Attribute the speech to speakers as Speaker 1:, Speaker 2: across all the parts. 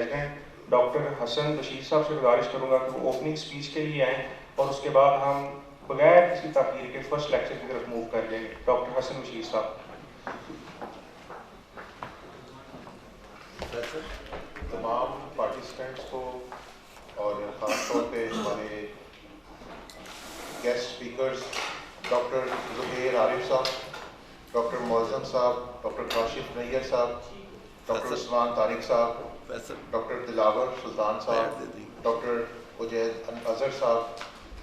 Speaker 1: President doctor Hasan Bashir साहब से गुजारिश करूँगा कि वो ओपनिंग स्पीच के लिए आएँ और उसके बाद हम बगैर किसी ताख़ीर के फर्स्ट लेक्चर की तरफ मूव कर लेंगे। डॉक्टर हसन बशीर साहब।
Speaker 2: तमाम पार्टिसिपेंट्स को और ख़ास तौर पे हमारे guest speakers doctor Zubair Arif साहब, डॉक्टर मौज़म साहब, डॉक्टर काशिफ नैयर साहब, डॉक्टर उस्मान तारिक साहब, डॉक्टर दिलावर सुल्तान साहब, डॉक्टर उजैद अज़हर साहब,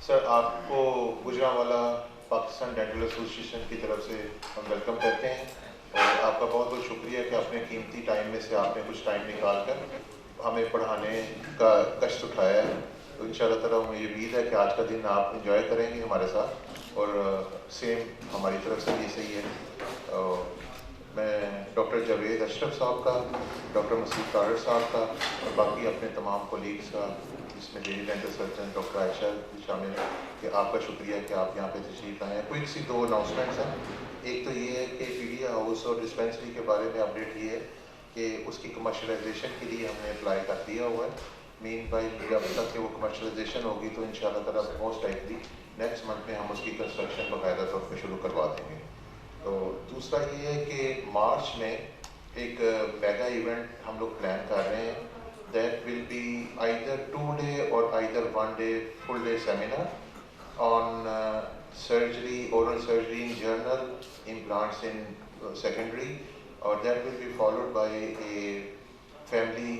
Speaker 2: सर आपको गुजरांवाला पाकिस्तान डेंटल एसोसिएशन की तरफ से हम वेलकम करते हैं और आपका बहुत बहुत शुक्रिया कि अपने कीमती टाइम में से आपने कुछ टाइम निकाल कर हमें पढ़ाने का कष्ट उठाया है। तो इंशाअल्लाह ताला हमें ये उम्मीद है कि आज का दिन आप इंजॉय करेंगे हमारे साथ और सेम हमारी तरफ से भी सही है। मैं डॉक्टर जावेद अशरफ साहब का, डॉक्टर मसूद तारड़ साहब का और बाकी अपने तमाम कोलीग्स का, जिसमें lady dental surgeon doctor Ayesha भी शामिल है, कि आपका शुक्रिया कि आप यहाँ पे तशरीफ़ लाए हैं। क्विक सी दो अनाउंसमेंट्स हैं। एक तो ये है कि पीडिया हाउस और डिस्पेंसरी के बारे में अपडेट ये है कि उसकी कमर्शलाइजेशन के लिए हमने अप्लाई कर दिया हुआ है। मीन बाई जब तक कि वो कमर्शलाइजेशन होगी तो इंशाअल्लाह ताला मोस्ट लाइकली नेक्स्ट मंथ में हम उसकी कंस्ट्रक्शन बाकायदा तौर पर शुरू करवा देंगे। तो दूसरा ये है कि मार्च में एक मेगा इवेंट हम लोग प्लान कर रहे हैं। That will be either 2 day और either 1 day full day seminar on surgery, oral surgery in general, implants in secondary, or that will be followed by a family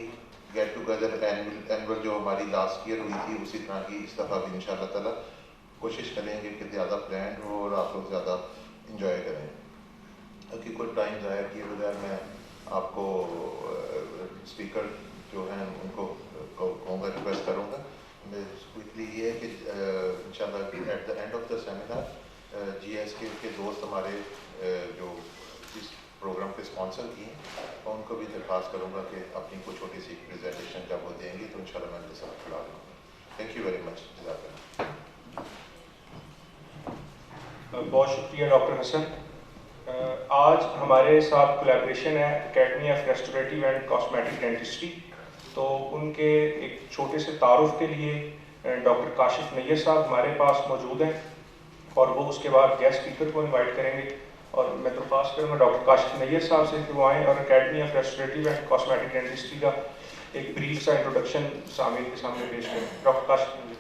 Speaker 2: get together annual जो हमारी last year हुई थी उसी तरह की इस दफ़ा भी इंशाअल्लाह ताला कोशिश करेंगे कि ज़्यादा प्लान हो और आप लोग ज़्यादा इंजॉय करें। क्योंकि कुछ टाइम ज़ाया किए बगैर मैं आपको स्पीकर जो हैं उनको कहूँगा, रिक्वेस्ट करूँगा क्विकली ये है कि इंशाअल्लाह at the end of the seminar GSK के दोस्त हमारे जो इस प्रोग्राम के स्पॉन्सर किए हैं और उनको भी दरख्वास्त करूँगा कि अपनी कोई छोटी सी प्रेजेंटेशन जब वो देंगे तो इंशाअल्लाह मैं उनके साथ खड़ा रहूँगा। Thank you very much.
Speaker 1: बहुत शुक्रिया डॉक्टर हसन। आज हमारे साथ कोलैबोरेशन है academy of restorative and cosmetic dentistry. तो उनके एक छोटे से तारुफ के लिए डॉक्टर काशिफ नैयर साहब हमारे पास मौजूद हैं और वो उसके बाद गेस्ट स्पीकर को इनवाइट करेंगे और मैं दरख्वास्त करूँगा डॉक्टर काशिफ नैयर साहब से कि वो आएँ और academy of restorative and cosmetic dentistry का एक ब्रीफ सा इंट्रोडक्शन सामने के सामने पेश करें। Doctor Kashif Nayyar.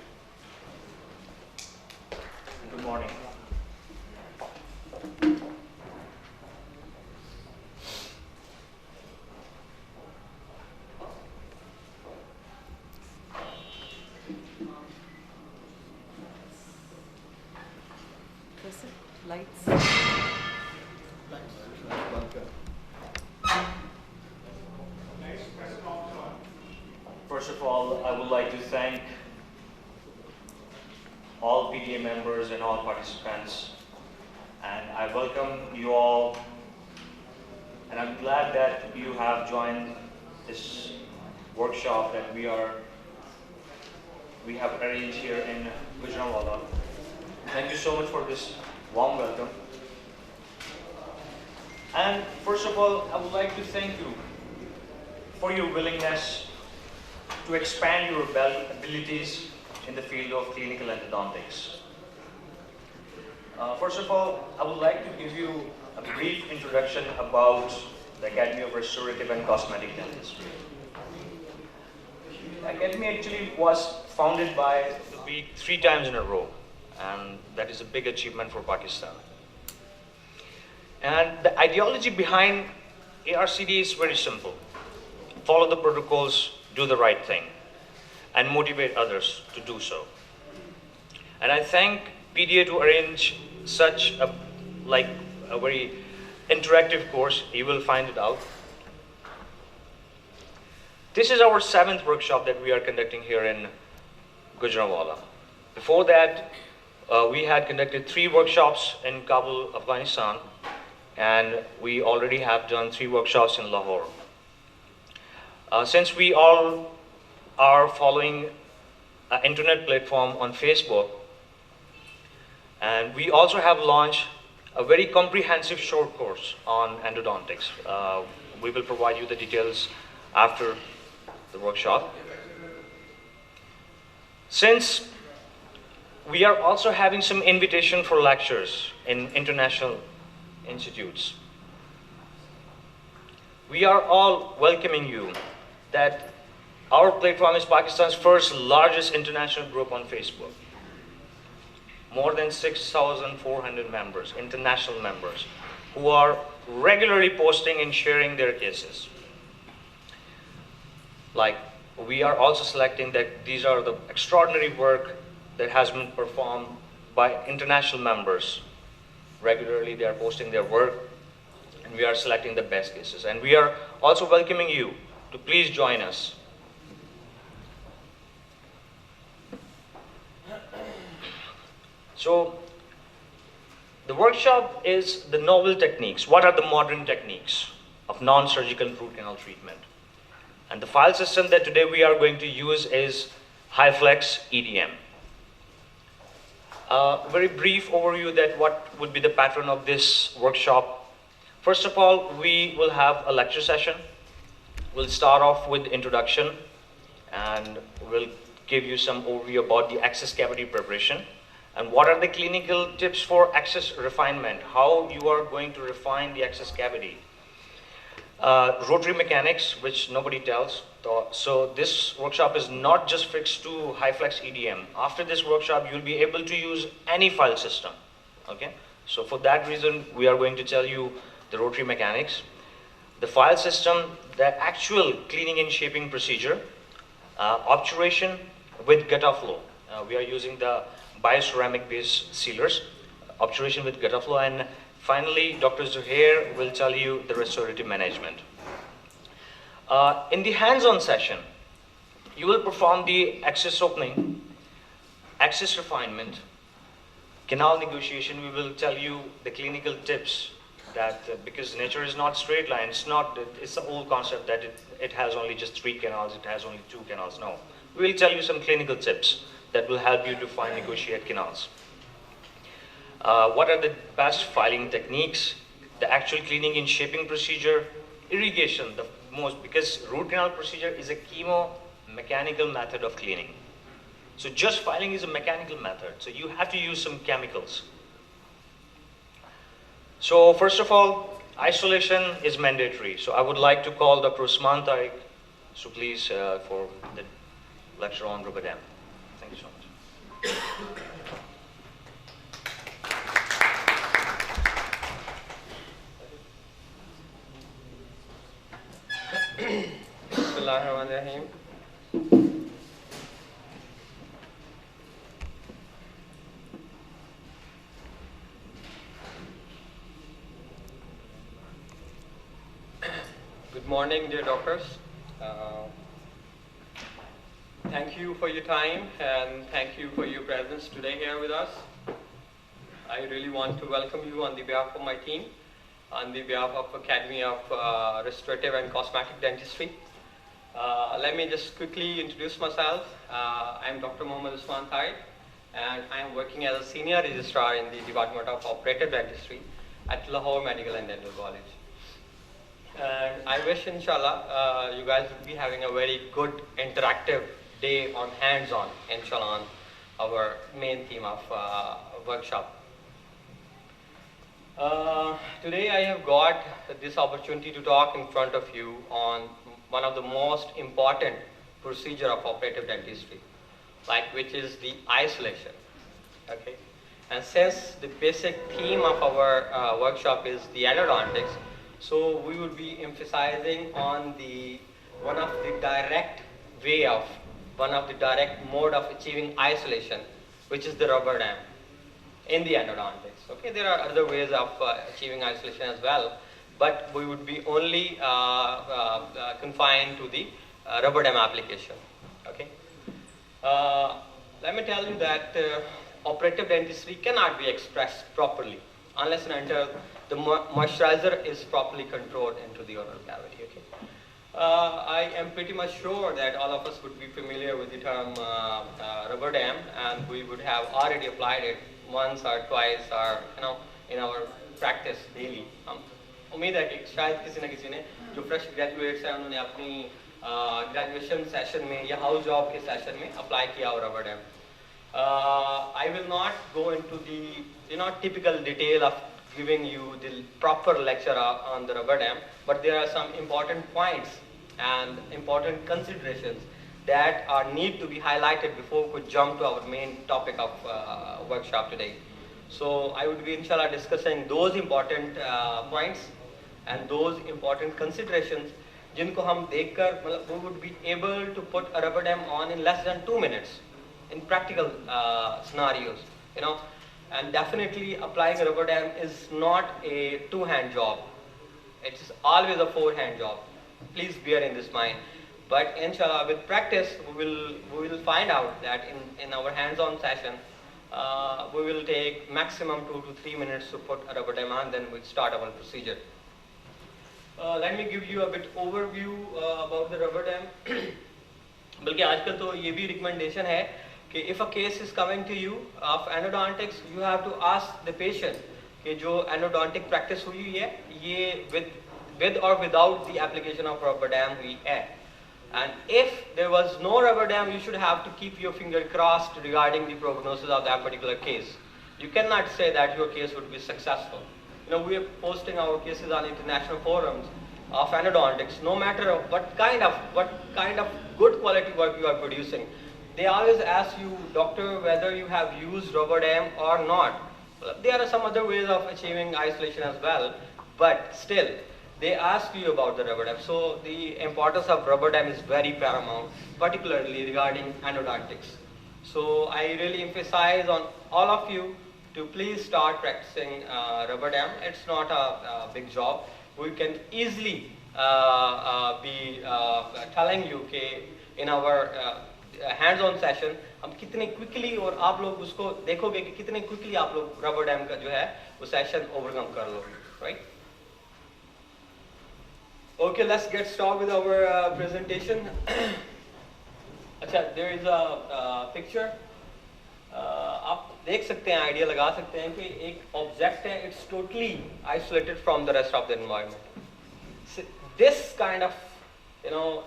Speaker 3: Good morning.
Speaker 4: Lights.
Speaker 3: First of all, I would like to thank all PDA members and all participants, and I welcome you all, and I'm glad that you have joined this workshop that we have arranged here in Gujranwala. Thank you so much for this warm welcome. And first of all, I would like to thank you for your willingness to expand your abilities in the field of clinical endodontics. First of all, I would like to give you a brief introduction about the Academy of Restorative and Cosmetic Dentistry. The Academy actually was founded by the week 3 times in a row, and that is a big achievement for Pakistan. And the ideology behind ARCD is very simple: follow the protocols, do the right thing, and motivate others to do so. And I thank PDA to arrange such a very interactive course. You will find it out. This is our 7th workshop that we are conducting here in Gujranwala. Before that, we had conducted 3 workshops in Kabul, Afghanistan, and we already have done 3 workshops in Lahore. Since we all are following an internet platform on Facebook, and we also have launched a very comprehensive short course on endodontics. We will provide you the details after the workshop. Since we are also having some invitation for lectures in international institutes, we are all welcoming you that our platform is Pakistan's first largest international group on Facebook. More than 6,400 members, international members, who are regularly posting and sharing their cases. Like, we are also selecting that these are the extraordinary work that has been performed by international members. Regularly they are posting their work, and we are selecting the best cases. And we are also welcoming you to please join us. So, the workshop is the novel techniques. What are the modern techniques of non-surgical root canal treatment? And the file system that today we are going to use is HyFlex EDM. Very brief overview that what would be the pattern of this workshop. First of all, we will have a lecture session. We'll start off with introduction, and we'll give you some overview about the access cavity preparation and what are the clinical tips for access refinement, how you are going to refine the access cavity. Rotary mechanics, which nobody tells. So this workshop is not just fixed to HyFlex EDM. After this workshop, you'll be able to use any file system. Okay? So for that reason, we are going to tell you the rotary mechanics, the file system, the actual cleaning and shaping procedure, obturation with gutta flow. We are using the bioceramic based sealers, obturation with gutta flow, and finally, Dr. Zuhair will tell you the restorative management. In the hands-on session, you will perform the access opening, access refinement, canal negotiation. We will tell you the clinical tips that because nature is not straight line, it's the old concept that it has only just 3 canals, it has only 2 canals. No, we will tell you some clinical tips that will help you to find negotiate canals. What are the best filing techniques, the actual cleaning and shaping procedure, irrigation, the most, because root canal procedure is a chemo-mechanical method of cleaning. So just filing is a mechanical method, so you have to use some chemicals. So first of all, isolation is mandatory. So I would like to call Dr. Usman Tariq, so please for the lecture on rubber dam. Thank you so much.
Speaker 4: Bismillahirrahmanirrahim. Good morning, dear doctors. Thank you for your time and thank you for your presence today here with us. I really want to welcome you on the behalf of my team, on the behalf of Academy of Restorative and Cosmetic Dentistry. Let me just quickly introduce myself. I'm Dr. Mohammad Usman Tariq, and I am working as a senior registrar in the Department of Operative Dentistry at Lahore Medical and Dental College. And I wish, inshallah, you guys will be having a very good interactive day on hands-on, inshallah, on our main theme of workshop. Today I have got this opportunity to talk in front of you on one of the most important procedure of operative dentistry, which is the isolation. Okay, and since the basic theme of our workshop is the endodontics, so we will be emphasizing on one of the direct mode of achieving isolation, which is the rubber dam in the endodontics. Okay, there are other ways of achieving isolation as well, but we would be only confined to the rubber dam application. Okay, let me tell you that operative dentistry cannot be expressed properly unless and until the moisturizer is properly controlled into the oral cavity. Okay, I am pretty much sure that all of us would be familiar with the term rubber dam, and we would have already applied it once or twice, or in our practice daily. उम्मीद है कि शायद किसी न किसी ने जो fresh graduates हैं उन्होंने अपनी ग्रेजुएशन सेशन में या हाउस जॉब के सेशन में अप्लाई किया हो rubber dam. I will not go into the typical detail of giving you the proper lecture on the rubber dam, but there are some important points and important considerations that are need to be highlighted before we jump to our main topic of workshop today. So I would be inshallah discussing those important points and those important considerations जिनको हम देखकर मतलब we would be able to put a rubber dam on in less than 2 minutes in practical scenarios, and definitely applying a rubber dam is not a two-hand job. It's always a four-hand job. Please bear in this mind. But inshallah, with practice, we will find out that in our hands-on session, we will take maximum 2 to 3 minutes to put a rubber dam on, then we'll start our procedure. Let me give you a bit overview about the rubber dam. बल्कि आजकल तो ये भी recommendation है कि if a case is coming to you of endodontics, you have to ask the patient कि जो endodontic practice हुई है ये with or without the application of rubber dam हुई है. And if there was no rubber dam, you should have to keep your finger crossed regarding the prognosis of that particular case. You cannot say that your case would be successful. We are posting our cases on international forums of endodontics. No matter what kind of good quality work you are producing, they always ask you, doctor, whether you have used rubber dam or not. There are some other ways of achieving isolation as well, but still, they ask you about the rubber dam. So the importance of rubber dam is very paramount, particularly regarding endodontics. So I really emphasize on all of you to please start practicing rubber dam. It's not a big job. We can easily be telling you कि in our hands-on session हम कितने quickly और आप लोग उसको देखोगे कि कितने quickly आप लोग rubber dam का जो है वो session overcome कर लो, right? Okay, let's get started with our presentation. अच्छा, there is a picture. आप देख सकते हैं, आइडिया लगा सकते हैं कि एक ऑब्जेक्ट है, it's totally isolated from the rest of the environment. This kind of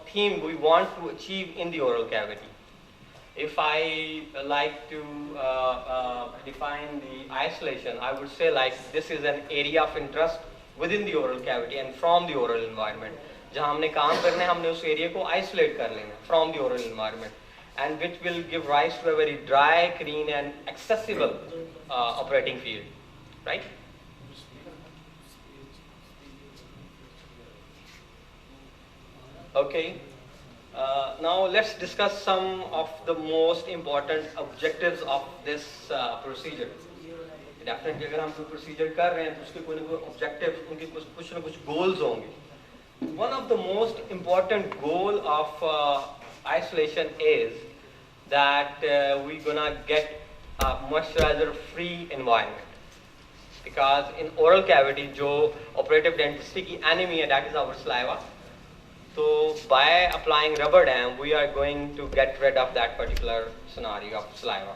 Speaker 4: theme we want to achieve in the oral cavity. If I like to define the isolation, I would say like this is an area of interest within the oral cavity and from the oral environment. जहाँ हमने काम करना है, हमने उस area को isolate कर लेना from the oral environment, and which will give rise to a very dry, clean and accessible operating field, right? Okay, now let's discuss some of the most important objectives of this procedure. Definitely अगर हम कोई procedure कर रहे हैं तो उसके कोई ना कोई objective, उनके कुछ ना कुछ goals होंगे. One of the most important goal of isolation is that we're gonna get a moisturizer-free environment, because in oral cavity, जो operative dentistry की enemy है, that is our saliva. So by applying rubber dam, we are going to get rid of that particular scenario of saliva.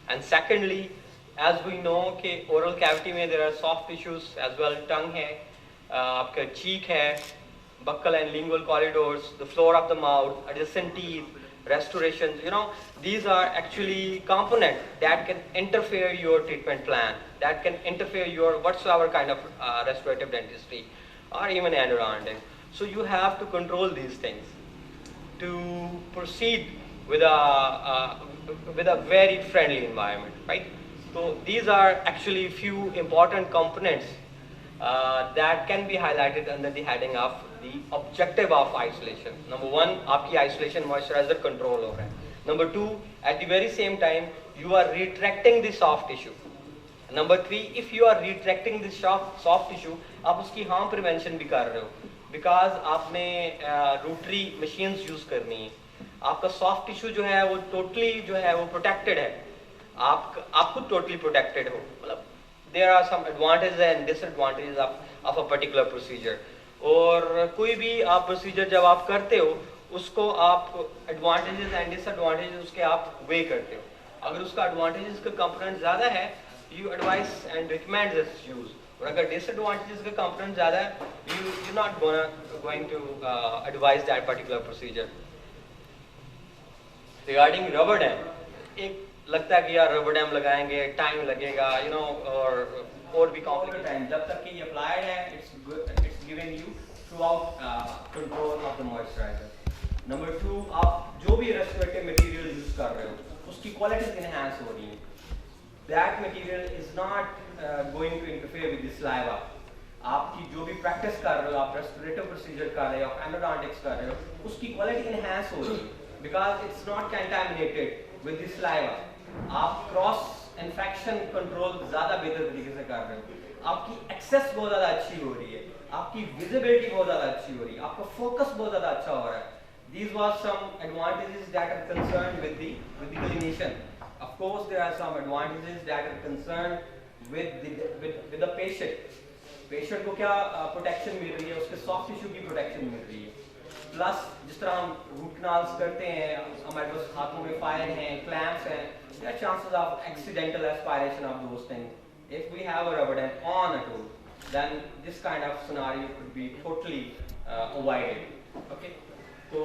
Speaker 4: And secondly, as we know कि oral cavity में there are soft tissues as well, tongue है, आपका cheek है, buccal and lingual corridors, the floor of the mouth, adjacent teeth, restorations, these are actually components that can interfere your treatment plan, that can interfere your whatsoever kind of restorative dentistry or even endodontic. So you have to control these things to proceed with a very friendly environment, right? So these are actually few important components that can be highlighted under the heading of the objective of isolation. Number one, आपकी isolation moisturizer control हो रहा है. Number two, at the very same time, you are retracting the soft tissue. Number three, if you are retracting the soft tissue, आप उसकी harm prevention भी कर रहे हो, because आपने rotary machines use करनी है. आपका soft tissue जो है वो totally जो है वो protected है. आप खुद totally protected हो. मतलब there are some advantages and disadvantages of a particular procedure. और कोई भी आप प्रोसीजर जब आप करते हो उसको आप एडवांटेजेस एंड डिसएडवांटेजेस उसके आप वे करते हो. अगर उसका एडवांटेजेस का कंपोनेंट ज़्यादा है, you advice and recommend this use, और अगर disadvantages का component ज़्यादा है, you're not going to advise that particular procedure. Regarding rubber dam, एक लगता है कि यार rubber dam लगाएंगे, time लगेगा, और भी complicated time. जब तक कि ये applied है, it's giving you throughout control of the moisturizer. Number 2, आप जो भी restorative material use कर रहे हो, उसकी quality enhance हो रही है. That material is not going to interfere with the saliva. आपकी जो भी practice कर रहे हो, आप restorative procedure कर रहे हो, आप endodontics कर रहे हो, उसकी quality enhance हो रही है. Because it's not contaminated with the saliva. आप cross infection control ज़्यादा बेहतर तरीके से कर रहे हो. आपकी access बहुत ज़्यादा अच्छी हो रही है. आपकी visibility बहुत ज़्यादा अच्छी हो रही है. आपका focus बहुत ज़्यादा अच्छा हो रहा है. These were some advantages that are concerned with the clinician. Of course, there are some advantages that are concerned with the patient. Patient को क्या protection मिल रही है? उसके soft tissue की protection मिल रही है. प्लस जिस तरह हम रूट कनाल्स करते हैं, हमारे पास हाथों में फाइल हैं, क्लैम्प्स हैं, there are chances of accidental aspiration of those things. If we have a rubber dam on a tool, then this kind of scenario could be totally avoided. Okay. So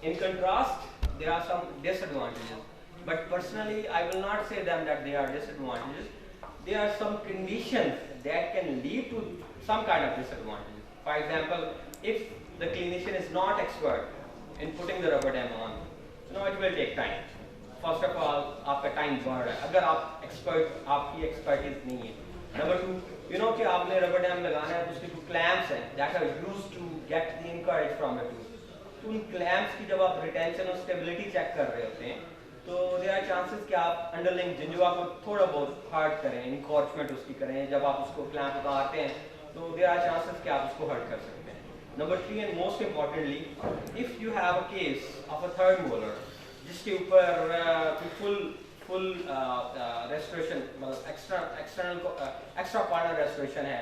Speaker 4: in contrast, there are some disadvantages. But personally, I will not say them that they are disadvantages. There are some conditions that can lead to some kind of disadvantages. For example, if the clinician is not expert in putting the rubber dam on, it will take time. First of all, आपका time बढ़ रहा है. अगर आप आपकी expertise नहीं है. Number 2, कि आपने rubber dam लगाना है, तो उसके जो clamps हैं that are used to get the encourage from the tooth. तो उन clamps की जब आप retention और stability check कर रहे होते हैं, तो there are chances कि आप underlying gingiva को थोड़ा बहुत hurt करें, encouragement उसकी करें. जब आप उसको clamp उतारते हैं, तो there are chances कि आप उसको hurt कर सकते हैं. Number 3 and most importantly, if you have a case of a third molar, जिसके ऊपर full restoration, मतलब extra corner restoration है,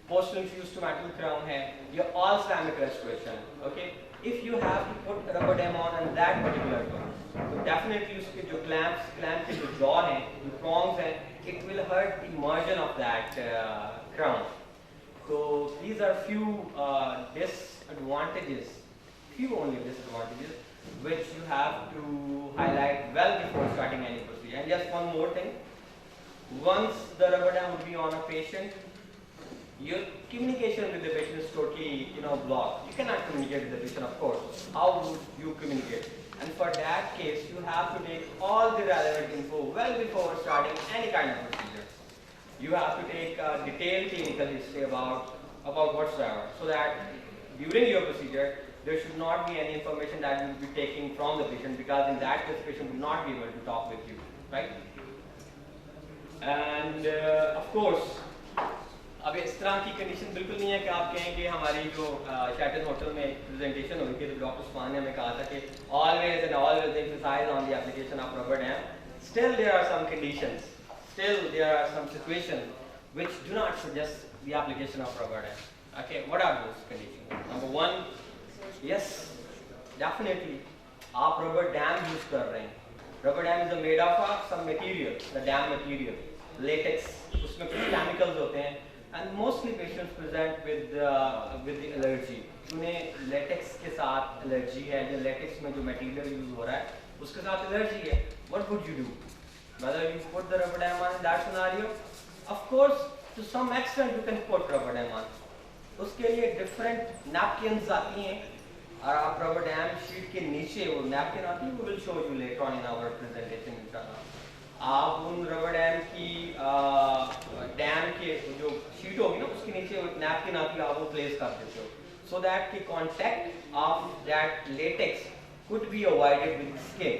Speaker 4: post infused to metal crown है, या all ceramic restoration, okay? If you have to put rubber dam on that particular one, तो definitely उसके जो clamp के जो jaw हैं, जो prongs हैं, it will hurt the margin of that crown. So these are few disadvantages, few only disadvantages, which you have to highlight well before starting any procedure. And just one more thing, once the rubber dam would be on a patient, your communication with the patient is totally, blocked. You cannot communicate with the patient, of course. How would you communicate? And for that case, you have to take all the relevant info well before starting any kind of procedure. You have to take a detailed clinical history about whatsoever, so that during your procedure, there should not be any information that you will be taking from the patient, because in that case, the patient will not be able to talk with you, right? And of course, अब इस तरह की condition बिल्कुल नहीं है कि आप कहें कि हमारी जो शैटन होटल में प्रेजेंटेशन हुई थी, तो डॉक्टर उस्मान ने हमें कहा था कि always and always emphasize on the application of rubber dam. Still, there are some conditions. Still, there are some situations which do not suggest the application of rubber dam. Okay, what are those conditions? Number 1, yes, definitely, आप rubber dam use कर रहे हैं. Rubber dam is made of some material, the dam material, latex. उसमें कुछ chemicals होते हैं, and mostly patients present with the allergy. उन्हें latex के साथ allergy है, जो latex में जो material use हो रहा है, उसके साथ allergy है. What would you do? Whether you put the rubber dam on in that scenario, of course, to some extent you can put rubber dam on. उसके लिए different napkins आती हैं, और आप rubber dam sheet के नीचे वो napkin आती है, we will show you later on in our presentation इंशाल्लाह. आप उन rubber dam की dam के जो sheet होगी ना, उसके नीचे वो napkin आती है, आप वो place कर देते हो, so that the contact of that latex could be avoided with the skin.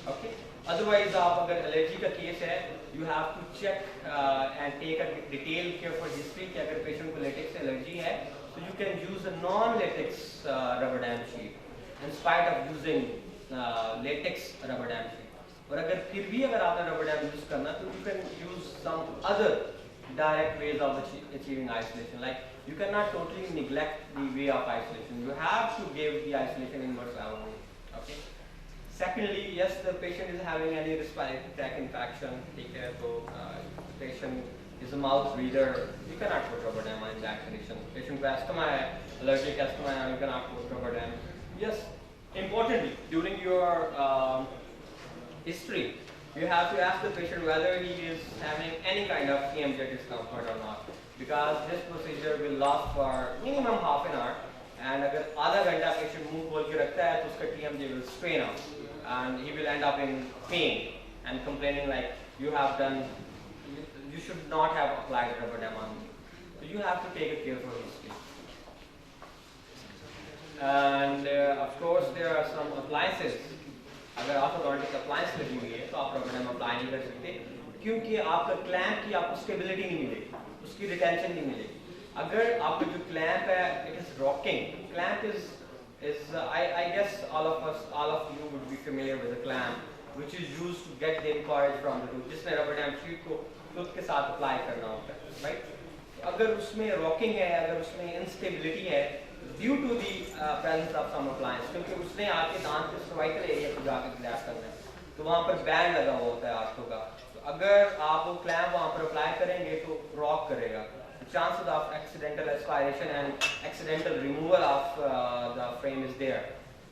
Speaker 4: Okay. Otherwise, आप अगर allergy का case है, you have to check and take a detailed careful history कि अगर patient को latex से allergy है, so you can use a non-latex rubber dam sheet in spite of using latex rubber dam sheet. और अगर फिर भी अगर आपने rubber dam use करना, तो you can use some other direct ways of achieving isolation. Like you cannot totally neglect the way of isolation. You have to give the isolation in whatsoever way. Okay. Secondly, yes, the patient is having any respiratory tract infection. So patient is a mouth breather, you cannot put rubber dam in that condition. Patient को asthma है, allergic asthma है, you cannot put rubber dam. Yes, importantly, during your history, you have to ask the patient whether he is having any kind of TMJ discomfort or not, because this procedure will last for minimum half an hour, and अगर आधा घंटा patient मुंह खोल के रखता है तो उसका TMJ will strain out, and he will end up in pain and complaining like you should not have applied rubber dam on me. So you have to take a careful history. And of course there are some appliances. अगर orthodontic appliance लगी हुई है तो आप rubber dam apply नहीं कर सकते, क्योंकि आपका क्लैंप की आपको स्टेबिलिटी नहीं मिलेगी, उसकी रिटेंशन नहीं मिलेगी. अगर आपका जो क्लैंप है it is rocking, clamp is I guess all of you would be familiar with the clamp which is used to get the encourage from the tooth, जिसमें रबर डैम शीट को tooth के साथ apply करना होता है, right. अगर उसमें rocking है, अगर उसमें इंस्टेबिलिटी है due to the presence of some appliance, क्योंकि उसने आपके दांत के सर्वाइकल एरिया को जाकर ग्रैब करना है, तो वहाँ पर बैंड लगा हुआ होता है आर्थो का, तो अगर आप वो क्लैंप वहाँ पर अप्लाई करेंगे तो रॉक करेगा. Chances of accidental aspiration and accidental removal of the frame is there.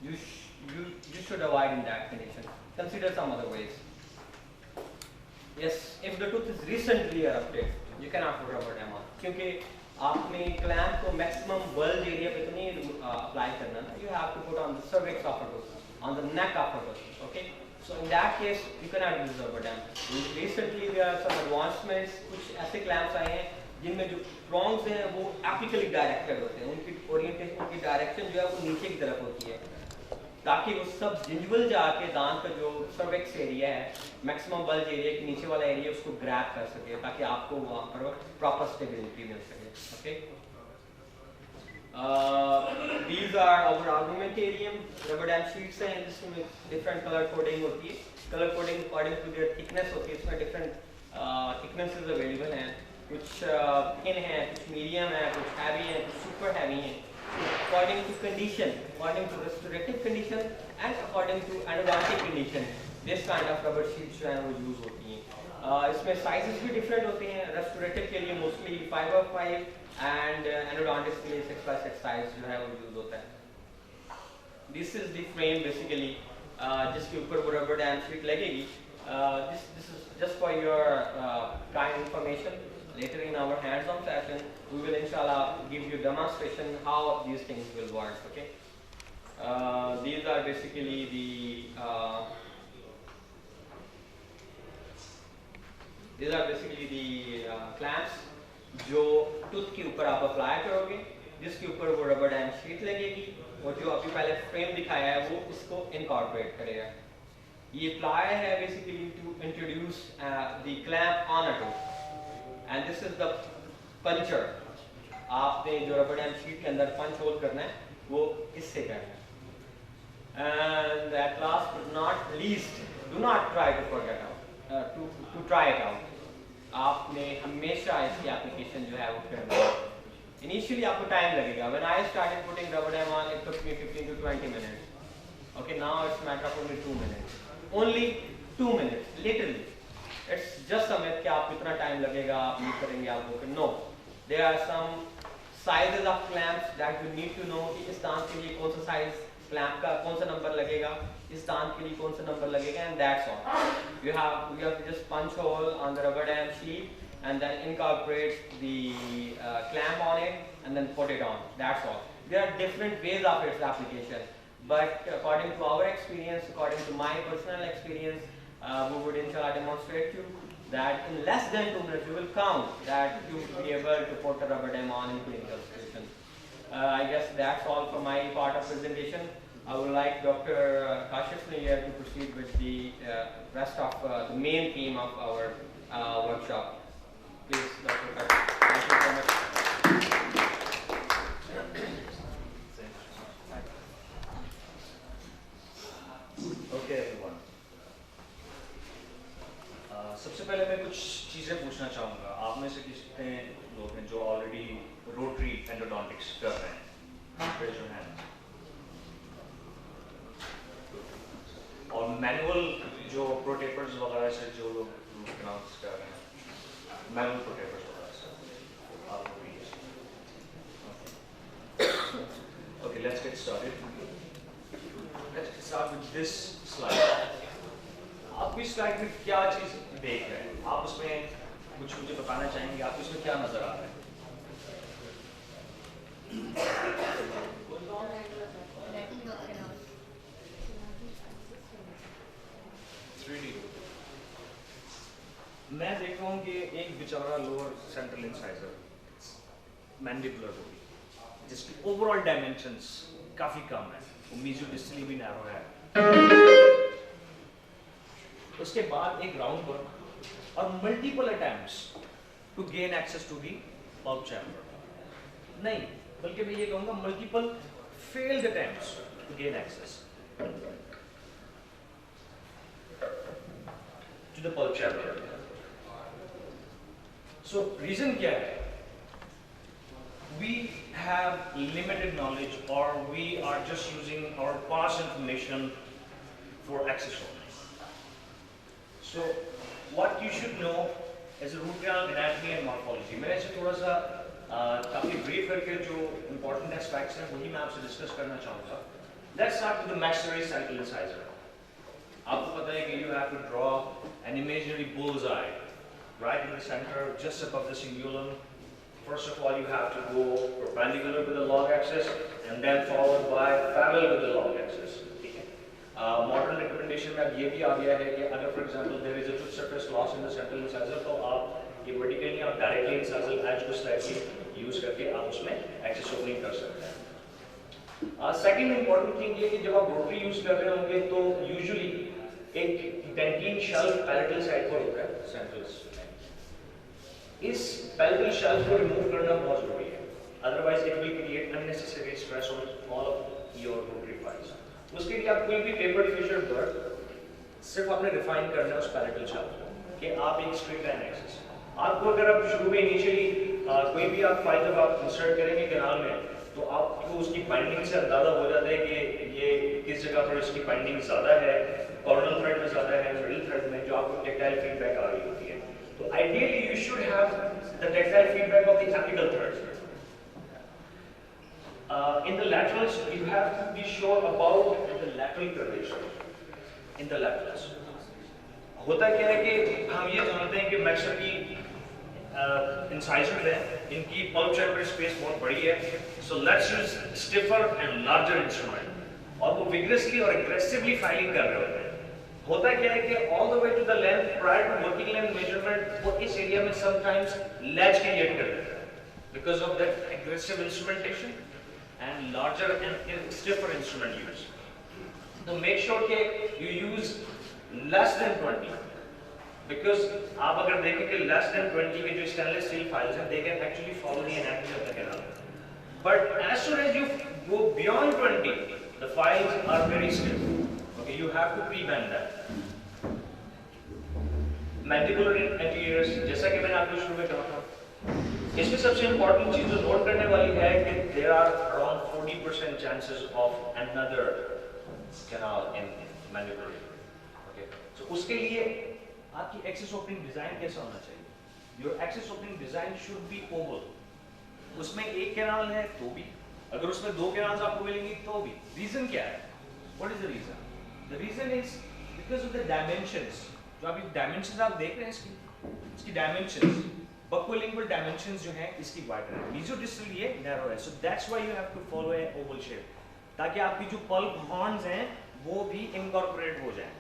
Speaker 4: You should avoid in that condition. Consider some other ways. Yes, if the tooth is recently erupted, you cannot put rubber dam on. क्योंकि आपने clamp को maximum bulge area पे तो नहीं apply करना ना. You have to put on the cervix of a tooth, on the neck of a tooth. Okay. So in that case, you cannot use rubber dam. Recently there are some advancements. कुछ ऐसे clamps आए हैं जिनमें जो prongs हैं वो एपिकली directed होते हैं, उनकी ओरिएंटेशन, उनकी डायरेक्शन जो है वो नीचे की तरफ होती है, ताकि वो सब जिंजवल जाके दांत का जो सर्विक्स एरिया है, मैक्सिमम बल्ज एरिया के नीचे वाला एरिया, उसको ग्रैब कर सके, ताकि आपको वहाँ पर प्रॉपर स्टेबिलिटी मिल सके. Okay, these are our argumentarium rubber dam sheets हैं, जिसमें डिफरेंट कलर कोडिंग होती है. Colour coding according to their thickness होती है, इसमें डिफरेंट थिकनेसेस अवेलेबल हैं, कुछ थिन है, कुछ मीडियम है, कुछ हैवी है, कुछ सुपर हैवी है, according to condition, according to restorative condition and according to endodontic condition, this kind of rubber sheets जो है वो यूज होती हैं. इसमें साइजेस भी डिफरेंट होते हैं. रेस्टोरेटिव के लिए मोस्टली 5x5 एंड एनोडोंटिक्स के लिए 6x6 साइज जो है वो यूज होता है. This is the frame basically जिसके ऊपर वो रबर डैम शीट लगेगी. This is just for your kind information. Later in our hands-on session, we will inshallah give you demonstration how these things will work. Okay. These are basically the clamps जो tooth के ऊपर आप apply करोगे, जिसके ऊपर वो rubber dam sheet लगेगी, और जो अभी पहले फ्रेम दिखाया है वो इसको इनकॉर्पोरेट करेगा. ये प्लाई है basically to introduce the clamp on a tooth. And this is the puncher. आपने जो रबर डैम शीट के अंदर पंच होल करना है वो इससे करना है. And at last but not least, do not try to forget out, to try it out. आपने हमेशा इसकी एप्लीकेशन जो है वो करना है. Initially आपको टाइम लगेगा. When I started putting rubber dam on, it took me 15 to 20 minutes. Okay, now it's a matter of only 2 minutes. Only 2 minutes, literally. It's just a myth कि आप कितना टाइम लगेगा, आप ये करेंगे, आप वो करेंगे. No, there are some sizes of clamps that you need to know कि इस दांत के लिए कौन सा साइज clamp का कौन सा नंबर लगेगा, इस दांत के लिए कौन सा नंबर लगेगा, and that's all. You have to just punch hole on the rubber dam sheet and then incorporate the clamp on it and then put it on. That's all. There are different ways of its application, but according to our experience, according to my personal experience, we would inshallah demonstrate you that in less than 2 minutes you will count that you will be able to put a rubber dam on in clinical situation. I guess that's all for my part of presentation. I would like Dr. Kashif Nayyar to proceed with the rest of the main theme of our workshop. Please, Dr. Kashif. Thank you very much.
Speaker 5: Okay, everyone. सबसे पहले मैं कुछ चीज़ें पूछना चाहूँगा. आप में से कितने लोग हैं जो ऑलरेडी रोटरी एंडोडोंटिक्स कर रहे हैं? Raise your hand. और मैनुअल जो प्रोटेपर्स वगैरह से जो लोग रूट कैनाल्स कर रहे हैं, manual प्रोटेपर्स let's get started. Let's start with this slide. आप इस स्लाइड में क्या चीज देख रहे हैं? आप उसमें कुछ मुझे बताना चाहेंगे? आप इसमें क्या नजर आ रहा है? 3D मैं देख रहा हूँ कि एक बेचारा lower central incisor mandibular body जिसकी ओवरऑल डायमेंशंस काफी कम है, वो मीजोडिस्टली भी नैरो है। उसके बाद एक राउंड वर्क और multiple attempts to gain access to the pulp chamber. नहीं, बल्कि मैं ये कहूँगा multiple failed attempts to gain access to the pulp chamber. So reason क्या है? We have limited knowledge, or we are just using our past information for access only. So what you should know is root canal anatomy and morphology. मैं ऐसे थोड़ा सा काफी brief करके जो important aspects हैं वही मैं आपसे discuss करना चाहूँगा. Let's start with the maxillary central incisor. आपको पता है कि you have to draw an imaginary bullseye right in the center, just above the cingulum. First of all, you have to go perpendicular with the log axis, and then followed by parallel with the log axis. Modern recommendation में अब ये भी आ गया है कि अगर for example there is a tooth surface loss in the central incisor, तो आप ये vertically आप directly incisal edge को slightly use करके आप उसमें access opening कर सकते हैं. Second important thing ये कि जब आप rotary use कर रहे होंगे तो usually एक dentine shelf palatal side पर होता है central. इस palatal shelf को remove करना बहुत जरूरी है, otherwise it will create unnecessary stress on all of your rotary files. उसके लिए आप कोई भी tapered fissure पर सिर्फ आपने refine करना है उस palatal shelf को कि आप एक straight line axis. आपको अगर आप शुरू में initially कोई भी आप फाइल जब आप insert करेंगे कैनाल में तो आपको उसकी binding से अंदाजा हो जाता है कि ये किस जगह पर इसकी binding ज़्यादा है, coronal thread में ज़्यादा है, middle thread में, जो आपको tactile feedback आ रही होती है. So ideally you should have the tactile feedback of the apical threads. In the laterals you have to be sure about the lateral curvature in the laterals. होता क्या है कि हम ये जानते हैं कि maxillary incisors हैं, इनकी pulp chamber space बहुत बड़ी है. So let's use stiffer and larger instrument. और वो vigorously और aggressively filing कर रहे होते हैं. होता क्या है कि all the way to the length prior to working length measurement वो इस एरिया में sometimes ledge create कर देता है because of that aggressive instrumentation and larger and stiffer instrument use. So make sure कि you use less than 20 because आप अगर देखें कि less than 20 के जो stainless steel files हैं they can actually follow the anatomy of the canal. But as soon as you go beyond 20 the files are very stiff. Okay, you have to pre-bend that. Mandibular anteriors, जैसा कि मैंने आपको शुरू में कहा था, इसमें सबसे important चीज़ जो नोट करने वाली है कि there are around 40% chances of another canal in mandibular. Okay, so उसके लिए आपकी access opening design कैसा होना चाहिए? Your access opening design should be oval. उसमें एक canal है तो भी, अगर उसमें दो canals आपको मिलेंगी तो भी. Reason क्या है? What is the reason? The reason is because of the dimensions. जो अभी dimensions आप देख रहे हैं इसकी dimensions, buccolingual dimensions जो हैं इसकी wider है, mesodistal ये narrow है. So that's why you have to follow a oval shape, ताकि आपकी जो pulp horns हैं वो भी incorporate हो जाएं.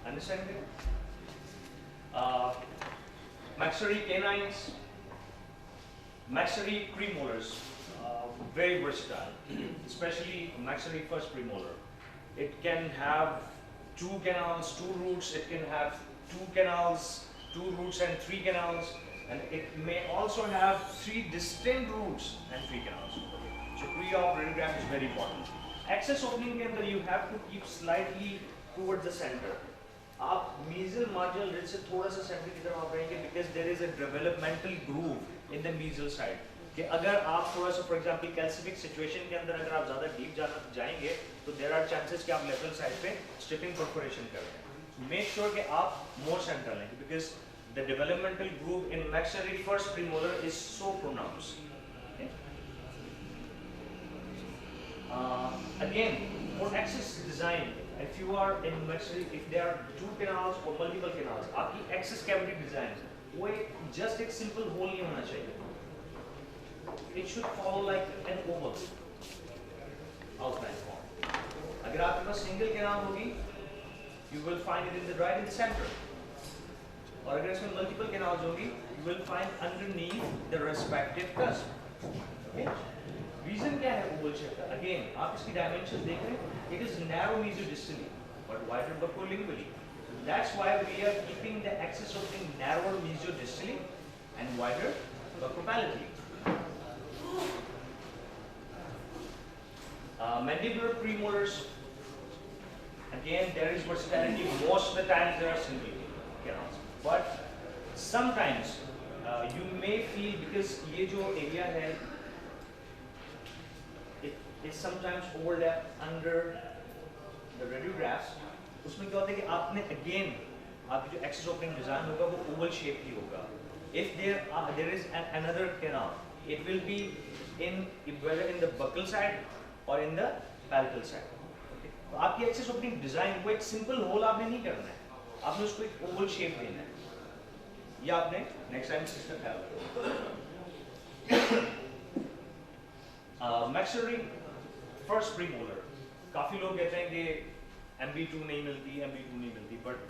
Speaker 5: Understand it? Maxillary canines, maxillary premolars, very versatile, especially maxillary first premolar. It can have 2 canals, 2 roots, it can have 2 canals, 2 roots and 3 canals, and it may also have 3 distinct roots and 3 canals. So pre-op radiogram is very important. Access opening के अंदर you have to keep slightly towards the center. आप mesial marginal ridge से थोड़ा सा center की तरफ आप रहेंगे because there is a developmental groove in the mesial side. कि अगर आप थोड़ा सा फॉर एग्जांपल कैल्सिफिक सिचुएशन के अंदर अगर आप ज़्यादा डीप जाएंगे तो देयर आर चांसेस कि आप लेटरल साइड पे स्ट्रिपिंग परफोरेशन कर रहे हैं. मेक श्योर कि आप मोर सेंट्रल लें because the developmental groove in maxillary first premolar is so pronounced. again, for access design, if you are in maxillary, if there are 2 canals or multiple canals, आपकी access cavity design वो just एक simple hole नहीं होना चाहिए. It should follow like an oval outline form. अगर आपके पास single canal होगी, you will find it right in the center. और अगर इसमें multiple canals होगी, you will find underneath the respective cusp. Okay? Reason क्या है oval shape का? Again, आप इसकी dimensions देख रहे हैं. It is narrow mesiodistally, but wider buccolingually. That's why we are keeping the axis opening narrower mesiodistally and wider buccopalatally. Mandibular premolars. Again, there is versatility. Most of the times there are single canals, but sometimes you may feel because ये जो area है, it sometimes overlap under the radiographs. उसमें क्या होता है कि आपने again आपकी जो axis opening design होगा वो oval shape ही होगा. If there is another canal, it will be whether in the buccal side or in the palatal side. Okay? तो आपकी axis opening design वो एक simple hole आपने नहीं करना है. आपने उसको एक oval shape देना है. ये आपने next time system ख्याल रखो. Maxillary first premolar. काफी लोग कहते हैं कि MB2 नहीं मिलती, MB2 नहीं मिलती, but